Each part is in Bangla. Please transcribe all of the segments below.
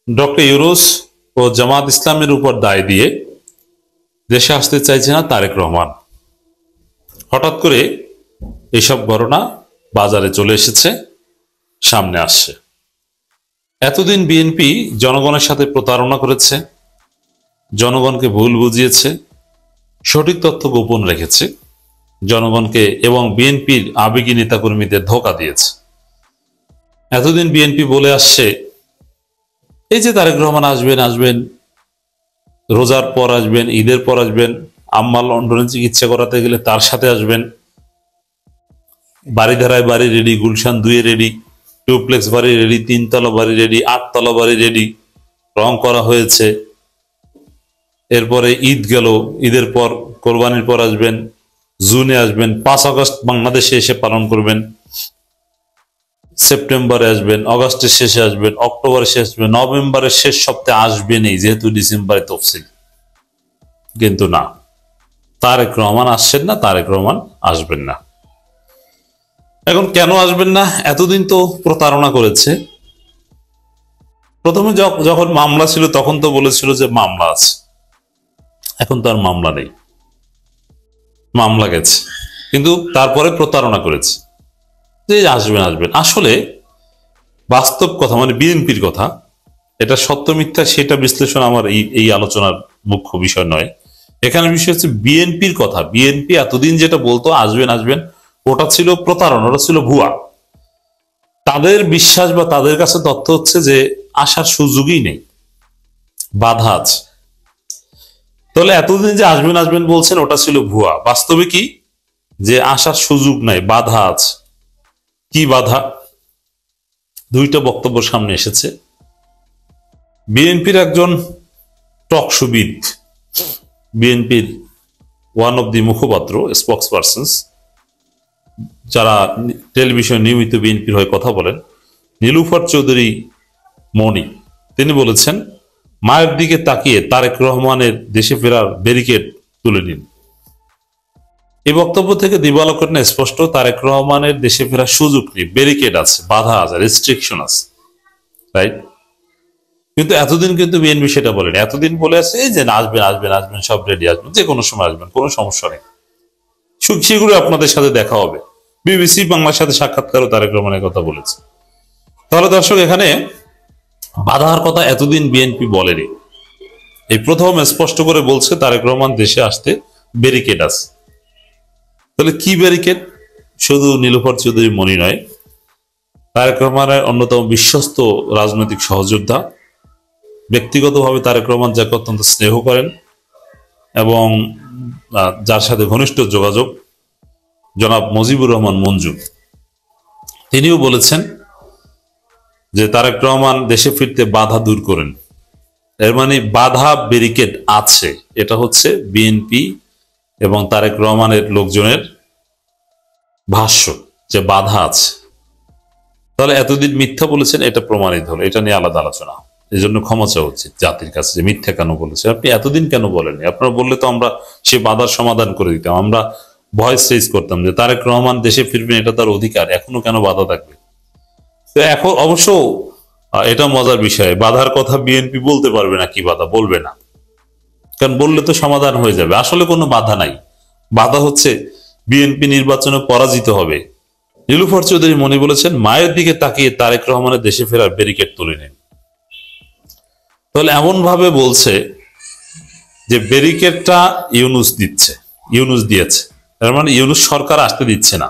ডক্টর ইউনূস ও জামাত ইসলামের উপর দায় দিয়ে দেশে আসতে চাইছে না তারেক রহমান। হঠাৎ করে এসব ঘটনা বাজারে চলে এসেছে, সামনে আসছে। এতদিন বিএনপি জনগণের সাথে প্রতারণা করেছে, জনগণকে ভুল বুঝিয়েছে, সঠিক তথ্য গোপন রেখেছে, জনগণকে এবং বিএনপির আবেগী নেতাকর্মীদের ধোঁকা দিয়েছে। এতদিন বিএনপি বলে আসছে এই যে তারেক রহমান আসবেন, রোজার পর আসবেন, ঈদের পর আসবেন, আম্মা লন্ডনে চিকিৎসা করাতে গেলে তার সাথে আসবেন, বাড়িধারায় বাড়ি রেডি, গুলশান 2 রেডি, ডুপ্লেক্স বাড়ি রেডি, 3 তলা বাড়ি রেডি, 8 তলা বাড়ি রেডি, রং করা হয়েছে। এরপরে ঈদ গেল, ঈদের পর কোরবানির পর আসবেন, জুনে আসবেন, 5 আগস্ট বাংলাদেশে এসে পালন করবেন, সেপ্টেম্বরে আসবেন, অগস্টের শেষে আসবেন, অক্টোবরের শেষ আসবেন, নভেম্বরের শেষ সপ্তাহে আসবেনই, যেহেতু ডিসেম্বরে তফসিল। কিন্তু না, তারেক রহমান আসছেন না, তারেক রহমান আসবেন না। এখন কেন আসবেন না? এতদিন তো প্রতারণা করেছে। প্রথমে যখন মামলা ছিল তখন তো বলেছিল যে মামলা আছে, এখন তো আর মামলা নেই, মামলা গেছে, কিন্তু তারপরে প্রতারণা করেছে যে আসবেন। আসলে বাস্তব কথা, মানে বিএনপির কথা, এটা সত্য মিথ্যা সেটা বিশ্লেষণ আমার এই আলোচনার মুখ্য বিষয় নয়। এখানে বিষয় হচ্ছে বিএনপির কথা। বিএনপি এতদিন যেটা বলতো আসবেন, ওটা ছিল প্রতারণা, ওটা ছিল ভুয়া। তাদের বিশ্বাস বা তাদের কাছে তথ্য হচ্ছে যে আসার সুযোগই নেই, বাধা আছে। তাহলে এতদিন যে আসবেন বলছেন, ওটা ছিল ভুয়া। বাস্তবে কি, যে আসার সুযোগ নাই, বাধা আছে। কি বাধা? 2টা বক্তব্য সামনে এসেছে। বিএনপির একজন টকশোবিদ, বিএনপির ওয়ান অব দি মুখপাত্র, স্পোক্স পারসনস, যারা টেলিভিশন নিয়মিত বিএনপির হয়ে কথা বলেন, নীলুফার চৌধুরী মনি, তিনি বলেছেন মায়ের দিকে তাকিয়ে তারেক রহমানের দেশে ফেরার ব্যারিকেড তুলে নিন। এই বক্তব্য থেকে দিবালোচনে স্পষ্ট, তারেক রহমানের দেশে ফেরার সুযোগ নেই, ব্যারিকেড আছে, বাধা আছে, রেস্ট্রিকশন আছে, রাইট? কিন্তু এতদিন কিন্তু বিএনপি সেটা বলেনি। এতদিন বলে আছে যে আসবেন, সব রেডি, আসবেন, যে কোনো সময় আসবেন, কোনো সমস্যা নেই, শীঘ্রই আপনাদের সাথে দেখা হবে। বিবিসি বাংলার সাথে সাক্ষাৎকারও তারেক রহমানের কথা বলেছে। তাহলে দর্শক, এখানে বাধার কথা এতদিন বিএনপি বলেনি, এই প্রথম স্পষ্ট করে বলছে তারেক রহমান দেশে আসতে ব্যারিকেড আছে। তাহলে কি ব্যারিকেড? শুধু নীলুফার চৌধুরী মনি নয়, তারেক রহমানের অন্যতম বিশ্বস্ত রাজনৈতিক সহযোদ্ধা, ব্যক্তিগতভাবে তারেক রহমান যাকে অত্যন্ত স্নেহ করেন এবং যার সাথে ঘনিষ্ঠ যোগাযোগ, জনাব মুজিবুর রহমান মঞ্জু, তিনিও বলেছেন যে তারেক রহমান দেশে ফিরতে বাধা দূর করেন। এর মানে বাধা, ব্যারিকেড আছে, এটা হচ্ছে বিএনপি এবং তারেক রহমানের লোকজনের ভাষ্য যে বাধা আছে। তাহলে এতদিন মিথ্যা বলেছেন, এটা প্রমাণিত হলো। এটা নিয়ে আলাদা আলোচনা, এই জন্য ক্ষমা চাওয়া উচিত জাতির কাছে যে মিথ্যা কেন বলেছেন। আপনি এতদিন কেন বলেননি? আপনারা বললে তো আমরা সে বাধার সমাধান করে দিতাম, আমরা ভয়েস রেজ করতাম যে তারেক রহমান দেশে ফিরবেন, এটা তার অধিকার, এখনো কেন বাধা থাকবে? তো এখন অবশ্য এটা মজার বিষয়, বাধার কথা বিএনপি বলতে পারবে না, কি বাধা বলবে না, কারণ বললে তো সমাধান হয়ে যাবে। আসলে কোনো বাধা নাই, বাধা হচ্ছে বিএনপি নির্বাচনে পরাজিত হবে। নীলুফার চৌধুরী মনি বলেছেন মায়ের দিকে তাকিয়ে তারেক রহমানের দেশে ফেরার ব্যারিকেড তুলে নেন। তাহলে এমন ভাবে বলছে যে ব্যারিকেডটা ইউনূস দিয়েছে, তার মানে ইউনূস সরকার আসতে দিচ্ছে না।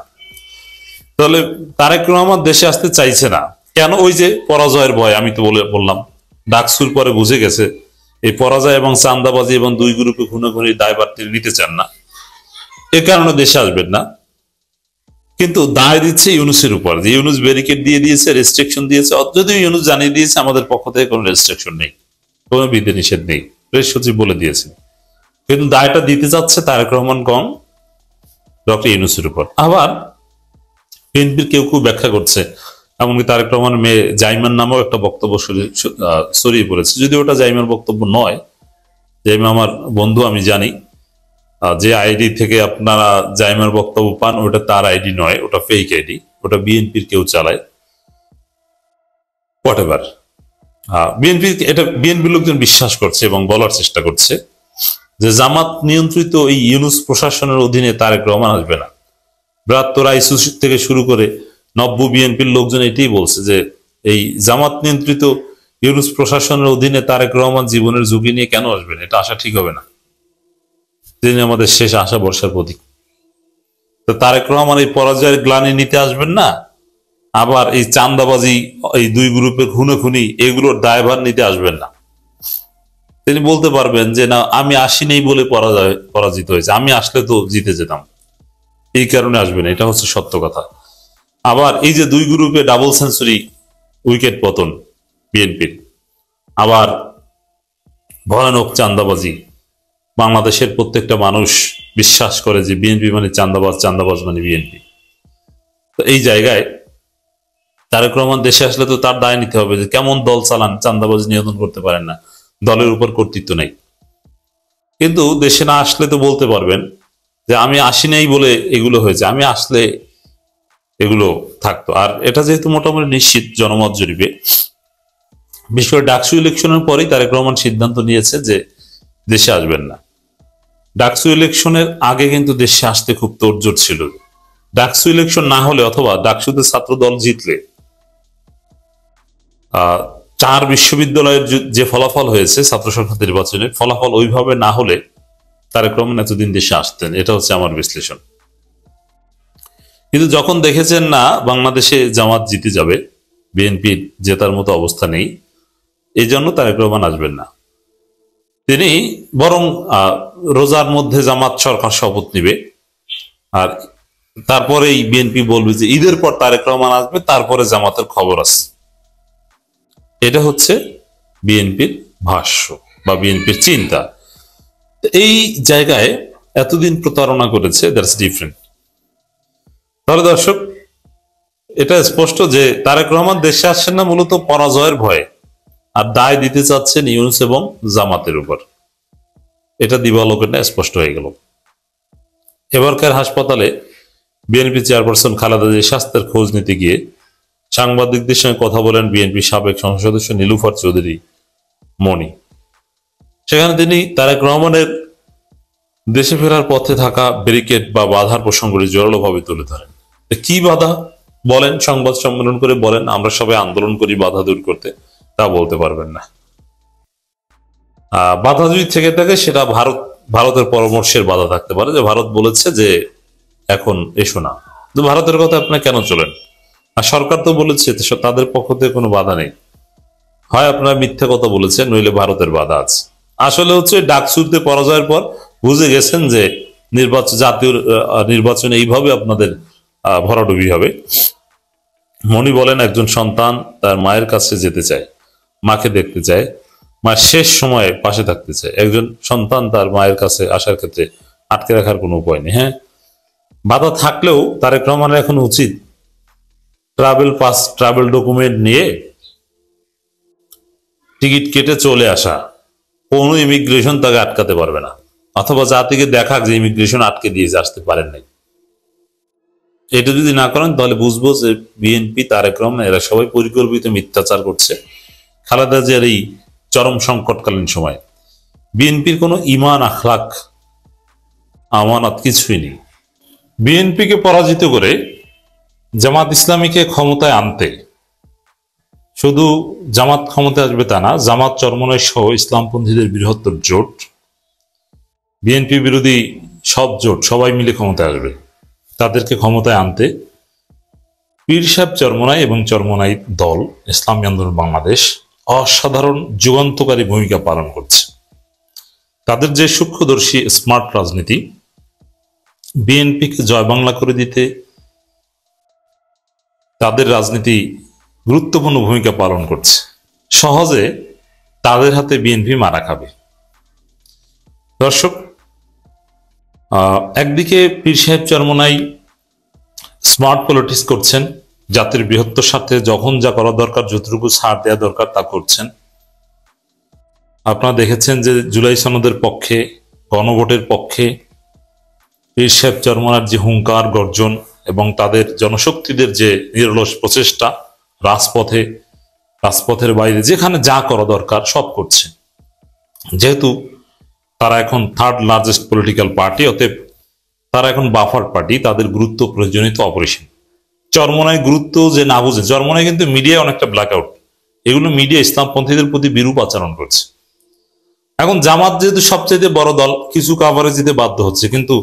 তাহলে তারেক রহমান দেশে আসতে চাইছে না কেন? ওই যে পরাজয়ের ভয়, আমি তো বললাম, ডাকসুর পরে বুঝে গেছে এই পরাজয় এবং চান্দাবাজি এবং 2 গ্রুপে খুনোখুনির দায়ভার তিনি নিতে চান না, এ কারণে দেশে আসবেন না। কিন্তু দায় দিচ্ছে ইউনূসের উপর, যে ইউনূস ব্যারিকেড দিয়ে দিয়েছে, রেস্ট্রিকশন দিয়েছে, যদিও ইউনূস জানিয়ে দিয়েছে আমাদের পক্ষ থেকে কোনো রেস্ট্রিকশন নেই, কোনো বিধিনিষেধ নেই, প্রেস সচিব বলে দিয়েছে। কিন্তু দায়টা দিতে যাচ্ছে তারেক রহমান কম ডক্টর ইউনূসের উপর। আবার বিএনপির কেউ ব্যাখ্যা করছে, এমনকি তারেক রহমানের মেয়ে জাইমার নামেও একটা বক্তব্য ছড়িয়ে পড়েছে, যদি ওটা জাইমার বক্তব্য নয়, জাইমা আমার বন্ধু, আমি জানি যে আইডি থেকে আপনারা জাইমার বক্তব্য পান, ওটা তার আইডি নয়, ওটা ফেক আইডি, ওটা বিএনপির কেউ চালায়, হোয়াটএভার। বিএনপি লোকজন বিশ্বাস করছে এবং বলার চেষ্টা করছে যে জামাত নিয়ন্ত্রিত এই ইউনূস প্রশাসনের অধীনে তারেক রহমান আসবে না। বৃহত্তর আইসিসি থেকে শুরু করে নব্য বিএনপির লোকজন এটাই বলছে যে এই জামাত নিয়ন্ত্রিত ইউনূস প্রশাসনের অধীনে তারেক রহমান জীবনের ঝুঁকি নিয়ে কেন আসবেন, এটা আসা ঠিক হবে না। তিনি আমাদের শেষ আশা ভরসার প্রতীক। তো তারেক রহমান এই পরাজয়ের গ্লানি নিতে আসবেন না, আবার এই চান্দাবাজি, এই দুই গ্রুপের খুনোখুনি এগুলোর দায়ভার নিতে আসবেন না। তিনি বলতে পারবেন যে না, আমি আসিনি বলে পরাজিত হয়েছে, আমি আসলে তো জিতে যেতাম, এই কারণে আসবেন, এটা হচ্ছে সত্য কথা। আবার এই যে দুই গ্রুপে ডাবল সেঞ্চুরি উইকেট পতন বিএনপির, আবার ভয়ানক চান্দাবাজি, বাংলাদেশের প্রত্যেকটা মানুষ বিশ্বাস করে যে বিএনপি মানে চান্দাবাজ, চান্দাবাজ মানে বিএনপি। তো এই জায়গায় তারেক রহমান দেশে আসলে তো তার দায় নিতে হবে যে কেমন দল চালান, চান্দাবাজ নিয়ন্ত্রণ করতে পারেন না, দলের উপর কর্তৃত্ব নেই। কিন্তু দেশে না আসলে তো বলতে পারবেন যে আমি আসি নাই বলে এগুলো হয়েছে, আমি আসলে এগুলো থাকতো। আর এটা যেহেতু মোটামুটি নিশ্চিত জনমত জরিপে, বিশেষ করে ডাকসু ইলেকশনের পরেই তারেক রহমান সিদ্ধান্ত নিয়েছে যে দেশে আসবেন না। ডাকসু ইলেকশনের আগে কিন্তু দেশে আসতে খুব তোড়জোড় ছিল। ডাকসু ইলেকশন না হলে অথবা ডাকসুতে ছাত্র দল জিতলে 4 বিশ্ববিদ্যালয়ের যে ফলাফল হয়েছে ছাত্র সংসদ নির্বাচনের ফলাফল ওইভাবে না হলে তারেক রহমান এতদিন দেশে আসতেন, এটা হচ্ছে আমার বিশ্লেষণ। কিন্তু যখন দেখেছেন না বাংলাদেশে জামাত জিতে যাবে, বিএনপির জেতার মতো অবস্থা নেই, এই জন্য তারেক রহমান আসবেন না। তিনি বরং রোজার মধ্যে জামাত সরকার শপথ নিবে, আর তারপরেই বিএনপি বলবে যে ঈদের পর তারেক রহমান আসবে, তারপরে জামাতের খবর আছে। এটা হচ্ছে বিএনপির ভাষ্য বা বিএনপির চিন্তা। এই জায়গায় এতদিন প্রতারণা করেছে, দ্যাটস ডিফারেন্ট। তাহলে দর্শক, এটা স্পষ্ট যে তারেক রহমান দেশে আসছেন না মূলত পরাজয়ের ভয়ে, আর দায় দিতে চাচ্ছেন ইউনূস এবং জামাতের উপর। এটা দিবালোকে স্পষ্ট হয়ে গেল। এবারকার হাসপাতালে বিএনপি চেয়ারপারসন খালেদা জিয়ার স্বাস্থ্যের খোঁজ নিতে গিয়ে সাংবাদিকদের সঙ্গে কথা বলেন বিএনপি সাবেক সংসদ সদস্য নীলুফার চৌধুরী মনি। সেখানে তিনি তারেক রহমানের দেশে ফেরার পথে থাকা ব্যারিকেড বা বাধার প্রসঙ্গটি জোরালোভাবে তুলে ধরেন। কি বাধা বলেন, সংবাদ সম্মেলন করে বলেন আমরা সবাই আন্দোলন করি বাধা দূর করতে, তা বলতে পারবেন না। বাধা যদি থেকে থাকে সেটা ভারতের পরামর্শের বাধা থাকতে পারে, যে ভারত বলেছে যে এখন এসো না, তো ভারতের কথা আপনি কেন চলেন? আর সরকার তো বলেছে তাদের পক্ষ থেকে কোনো বাধা নেই, হয় আপনারা মিথ্যা কথা বলেছেন নইলে ভারতের বাধা আছে। আসলে হচ্ছে ডাকসুতে পরাজয়ের পর বুঝে গেছেন যে জাতীয় নির্বাচনে এইভাবে আপনাদের ভরাডুবি হবে। মনি বলেন একজন সন্তান তার মায়ের কাছে যেতে চায়, মাকে দেখতে চায়, মায়ের শেষ সময়ে পাশে থাকতে চায়। একজন সন্তান তার মায়ের কাছে আসার ক্ষেত্রে আটকে রাখার কোনো উপায় নেই। হ্যাঁ, বাধা থাকলেও তারেক রহমানের এখন উচিত ট্রাভেল ডকুমেন্ট নিয়ে টিকিট কেটে চলে আসা, কোনো ইমিগ্রেশন তাকে আটকাতে পারবে না, অথবা জাতিকে দেখাক যে ইমিগ্রেশন আটকে দিয়েছে, আসতে পারেন নাই। এটা যদি না করেন তাহলে বুঝবো যে বিএনপি, তারেক রহমান এরা সবাই পরিকল্পিত মিথ্যাচার করছে। খালেদা জিয়ার এই চরম সংকটকালীন সময় বিএনপির কোনো ইমান, আখলাক, আমানত কিছুই নেই। বিএনপিকে পরাজিত করে জামাত ইসলামীকে ক্ষমতায় আনতে শুধু জামাত ক্ষমতায় আসবে তা না, জামাত চরমনাই সহ ইসলামপন্থীদের বৃহত্তর জোট, বিএনপি বিরোধী সব জোট, সবাই মিলে ক্ষমতায় আসবে। তাদেরকে ক্ষমতায় আনতে পীর সাহেব চরমনাই এবং চরমনাই দল ইসলামী আন্দোলন বাংলাদেশ অসাধারণ যুগান্তকারী ভূমিকা পালন করছে। তাদের যে সূক্ষ্মদর্শী স্মার্ট রাজনীতি বিএনপিকে জয় বাংলা করে দিতে, তাদের রাজনীতি গুরুত্বপূর্ণ ভূমিকা পালন করছে। সহজে তাদের হাতে বিএনপি মারা খাবে। দর্শক, একদিকে পীর সাহেব চরমনাই স্মার্ট পলিটিক্স করছেন, জাতির বৃহত্তর স্বার্থে যখন যা করা দরকার, যতটুকু ছাড় দেওয়া দরকার তা করছেন। আপনারা দেখেছেন যে জুলাই সনদের পক্ষে, গণভোটের পক্ষে পীর সাহেব চরমনার যে হুঙ্কার গর্জন এবং তাদের জনশক্তিদের যে নিরলস প্রচেষ্টা রাজপথে রাজপথের বাইরে যেখানে যা করা দরকার সব করছে। যেহেতু তারা এখন থার্ড লার্জেস্ট পলিটিক্যাল পার্টি, অতএব তারা এখন বাফার পার্টি, তাদের গুরুত্ব প্রয়োজনীয়তা অপরিসীম। চরমনায় গুরুত্ব যে না বুঝে, চরমনায় কিন্তু মিডিয়া অনেকটা ব্ল্যাকআউট, এগুলো মিডিয়া ইসলামপন্থীদের প্রতি বিরূপ আচরণ করছে। এখন জামাত যেহেতু সবচেয়ে বড় দল, কিছু কাভারেজ দিতে বাধ্য হচ্ছে, কিন্তু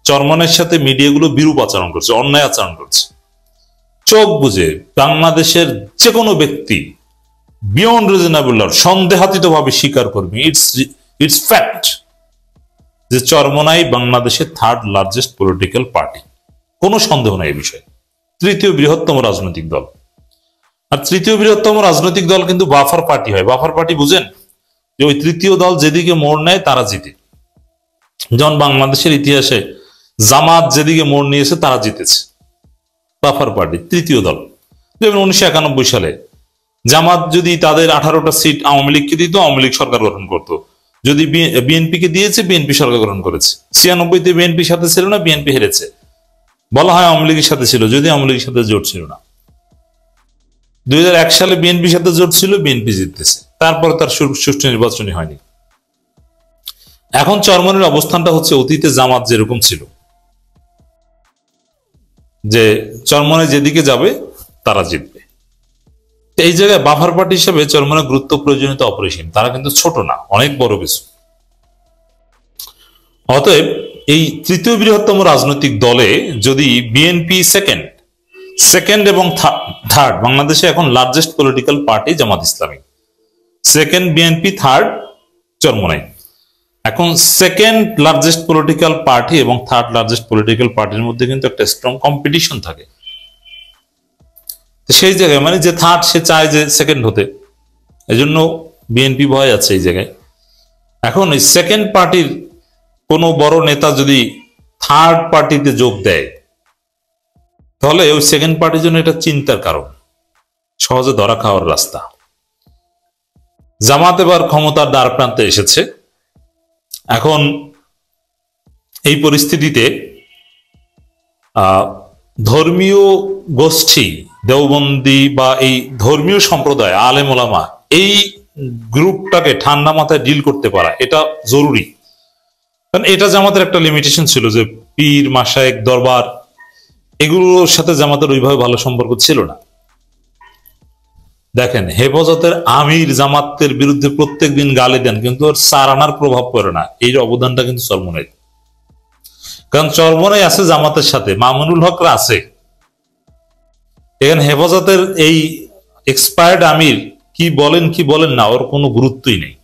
চরমনের সাথে মিডিয়াগুলো বিরূপ আচরণ করছে, অন্যায় আচরণ করছে। চোখ বুঝে বাংলাদেশের যে কোনো ব্যক্তি বিয়ন্ড রিজনেবল ডাউট সন্দেহাতীত ভাবে স্বীকার করবে, ইটস ফ্যাক্ট যে চরমনাই বাংলাদেশের থার্ড লার্জেস্ট পলিটিক্যাল পার্টি, কোনো সন্দেহ নাই এই বিষয়ে। তৃতীয় বৃহত্তম রাজনৈতিক দল, আর তৃতীয় বৃহত্তম রাজনৈতিক দল কিন্তু বাফার পার্টি হয়। বাফার পার্টি বুঝেন, যে ওই তৃতীয় দল যেদিকে মোড় নেয় তারা জিতে। যেমন বাংলাদেশের ইতিহাসে জামাত যেদিকে মোড় নিয়েছে তারা জিতেছে, বাফার পার্টি তৃতীয় দল। যেমন 1991 সালে জামাত যদি তাদের 18টা সিট আওয়ামী লীগকে দিত, আওয়ামী লীগ সরকার গঠন করতো। যদি বিএনপিকে দিয়েছে, বিএনপি সরকার গঠন করেছে। 96-তে বিএনপির সাথে ছিল না, বিএনপি হেরেছে, বলা হয় আওয়ামী লীগের সাথে ছিল, যদি আওয়ামী লীগের সাথে জোট ছিল না। 2001 সালে বিএনপির সাথে জোট ছিল, বিএনপি জিততেছে, তারপরে তার সুষ্ঠু নির্বাচনই হয়নি। এখন চরমনের অবস্থানটা হচ্ছে অতীতে জামাত যেরকম ছিল, যে চরমনে যেদিকে যাবে তারা জিতবে। এই জায়গায় বাফার পার্টি হিসেবে চরমনের গুরুত্ব প্রয়োজনীয়তা অপরিসীম। তারা কিন্তু ছোট না, অনেক বড় কিছু। অতএব এই তৃতীয় বৃহত্তম রাজনৈতিক দলে যদি বিএনপি সেকেন্ড এবং থার্ড, বাংলাদেশে এখন largest political party Jamaat Islami, second BNP, third Charmonai. এখন সেকেন্ড লার্জেস্ট পলিটিক্যাল পার্টি এবং থার্ড লার্জেস্ট পলিটিক্যাল পার্টির মধ্যে কিন্তু একটা স্ট্রং কম্পিটিশন থাকে। সেই জায়গায় মানে যে থার্ড সে চায় যে সেকেন্ড হতে, এজন্য বিএনপি ভয় আছে এই জায়গায়। এখন এই সেকেন্ড পার্টির কোনো বড় নেতা যদি থার্ড পার্টিতে যোগ দেয়, তাহলে ওই সেকেন্ড পার্টির জন্য এটা চিন্তার কারণ, সহজে ধরা খাওয়ার রাস্তা। জামাত এবার ক্ষমতার দ্বার প্রান্তে এসেছে। এখন এই পরিস্থিতিতে ধর্মীয় গোষ্ঠী, দেওবন্দি বা এই ধর্মীয় সম্প্রদায়, আলেম ওলামা, এই গ্রুপটাকে ঠান্ডা মাথায় ডিল করতে পারা এটা জরুরি। কারণ এটা জামাতের একটা লিমিটেশন ছিল যে পীর, মাশায়েখ, দরবার এগুলোর সাথে জামাতের ওইভাবে ভালো সম্পর্ক ছিল না। দেখেন, হেফাজতের আমির জামাতের বিরুদ্ধে প্রত্যেকদিন গালি দেন, কিন্তু ওর সারানার প্রভাব পড়ে না। এই অবদানটা কিন্তু চরমনাই, কারণ চরমনাই আছে জামাতের সাথে, মামুনুল হকরা আছে। এখানে হেফাজতের এই এক্সপায়ার্ড আমির কি বলেন না, ওর কোনো গুরুত্বই নেই,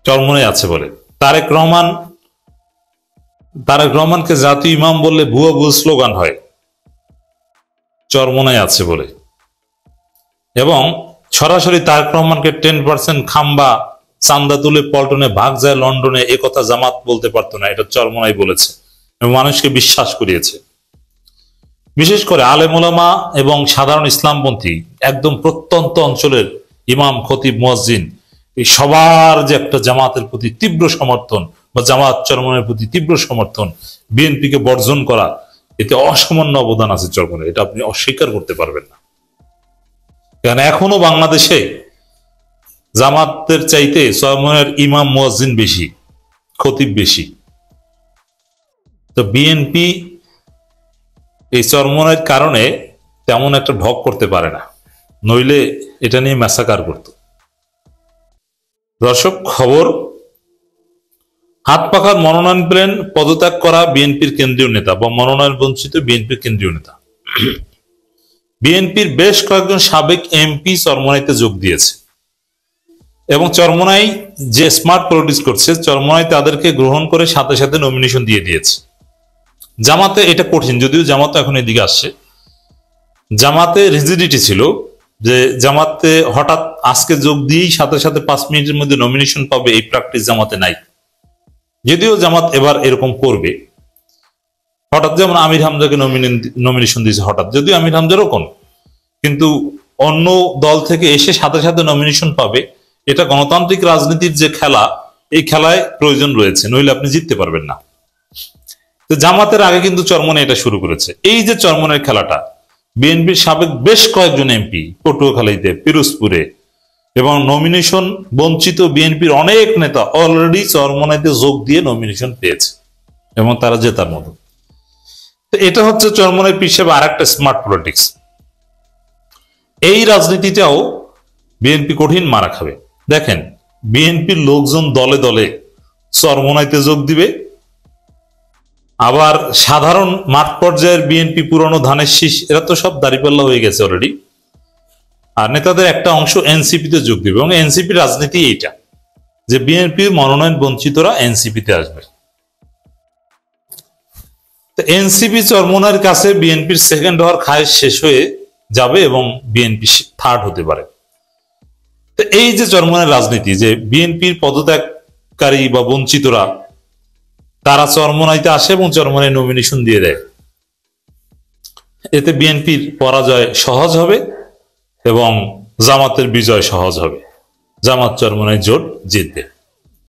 চরমনাই আছে বলে। তারেক রহমানকে জাতীয় ইমাম বললে ভুয়া স্লোগান হয়, চরমনাই আছে বলে। এবং সরাসরি তারেক রহমানকে 10% খাম্বা চান্দা তুলে পল্টনে ভাগ যায় লন্ডনে, এ কথা জামাত বলতে পারতো না, এটা চরমনাই বলেছে এবং মানুষকে বিশ্বাস করিয়েছে। বিশেষ করে আলেম ওলামা এবং সাধারণ ইসলামপন্থী, একদম প্রত্যন্ত অঞ্চলের ইমাম, খতিব, মুয়াজ্জিন, এই সবার যে একটা জামাতের প্রতি তীব্র সমর্থন বা জামাত চরমনের প্রতি তীব্র সমর্থন, বিএনপিকে বর্জন করা, এতে অসামান্য অবদান আছে চরমনের, এটা আপনি অস্বীকার করতে পারবেন না। কারণ এখনো বাংলাদেশে জামাতের চাইতে চরমনের ইমাম, মুয়াজ্জিন বেশি, খতিব বেশি। তো বিএনপি এই চরমনের কারণে তেমন একটা ঢক করতে পারে না, নইলে এটা নিয়ে ম্যাসাকার করত। দর্শক, খবর, হাত পাখার মনোনয়ন পেলেন পদত্যাগ করা বিএনপির কেন্দ্রীয় নেতা বা মনোনয়ন বঞ্চিত বিএনপির কেন্দ্রীয় নেতা। বিএনপির বেশ কয়েকজন সাবেক এমপি চরমনাইতে যোগ দিয়েছে এবং চরমনাই যে স্মার্ট পলিটিক্স করছে, চরমনাই তাদেরকে গ্রহণ করে সাথে সাথে নমিনেশন দিয়ে দিয়েছে। জামাতে এটা কঠিন, যদিও জামাতে এখন এদিকে আসছে। জামাতে রিজিডিটি ছিল যে জামাতে হঠাৎ আজকে যোগ দিয়েই সাথে সাথে 5 মিনিটের মধ্যে নমিনেশন পাবে, এই প্র্যাকটিস জামাতে নাই। যদিও জামাত এবার এরকম করবে, হঠাৎ যেমন আমির হামজাকে নমিনেশন দিয়েছে হঠাৎ, যদিও আমির হামজারও কোন, কিন্তু অন্য দল থেকে এসে সাথে সাথে নমিনেশন পাবে, এটা গণতান্ত্রিক রাজনীতির যে খেলা, এই খেলায় প্রয়োজন রয়েছে, নইলে আপনি জিততে পারবেন না। তো জামাতের আগে কিন্তু চরমনে এটা শুরু করেছে। এই যে চরমনের খেলাটা, বিএনপির সাবেক বেশ কয়েকজন এমপি পটুয়াখালীতে, পিরোজপুরে এবং নমিনেশন বঞ্চিত বিএনপির অনেক নেতা অলরেডি চরমোনাইতে যোগ দিয়ে নমিনেশন পেয়েছে এবং তারা জেতার মতো। তো এটা হচ্ছে চরমোনাই পীর সাহেব আর একটা স্মার্ট পলিটিক্স। এই রাজনীতিটাও বিএনপি কঠিন মারা খাবে। দেখেন, বিএনপির লোকজন দলে দলে চরমোনাইতে যোগ দিবে, আবার সাধারণ মাঠ পর্যায়ের বিএনপি পুরনো ধানের শীষ এরা তো সব দাঁড়িপাল্লা হয়ে গেছে অলরেডি, আর নেতাদের একটা অংশ এনসিপিতে যোগ দিবে। এবং এনসিপি রাজনীতি এইটা যে বিএনপির মনোনয়ন বঞ্চিতরা এনসিপিতে আসবে। তো এনসিপি চরমোনাইয়ের কাছে বিএনপির সেকেন্ড হওয়ার খায় শেষ হয়ে যাবে এবং বিএনপি থার্ড হতে পারে। তো এই যে চরমোনাইয়ের রাজনীতি, যে বিএনপির পদত্যাগকারী বা বঞ্চিতরা তারা চরমোনাইতে আসে এবং চরমোনাই নমিনেশন দিয়ে দেয়, এতে বিএনপির পরাজয় সহজ হবে এবং জামাতের বিজয় সহজ হবে। জামাত চরমোনাই জোট জিতবে।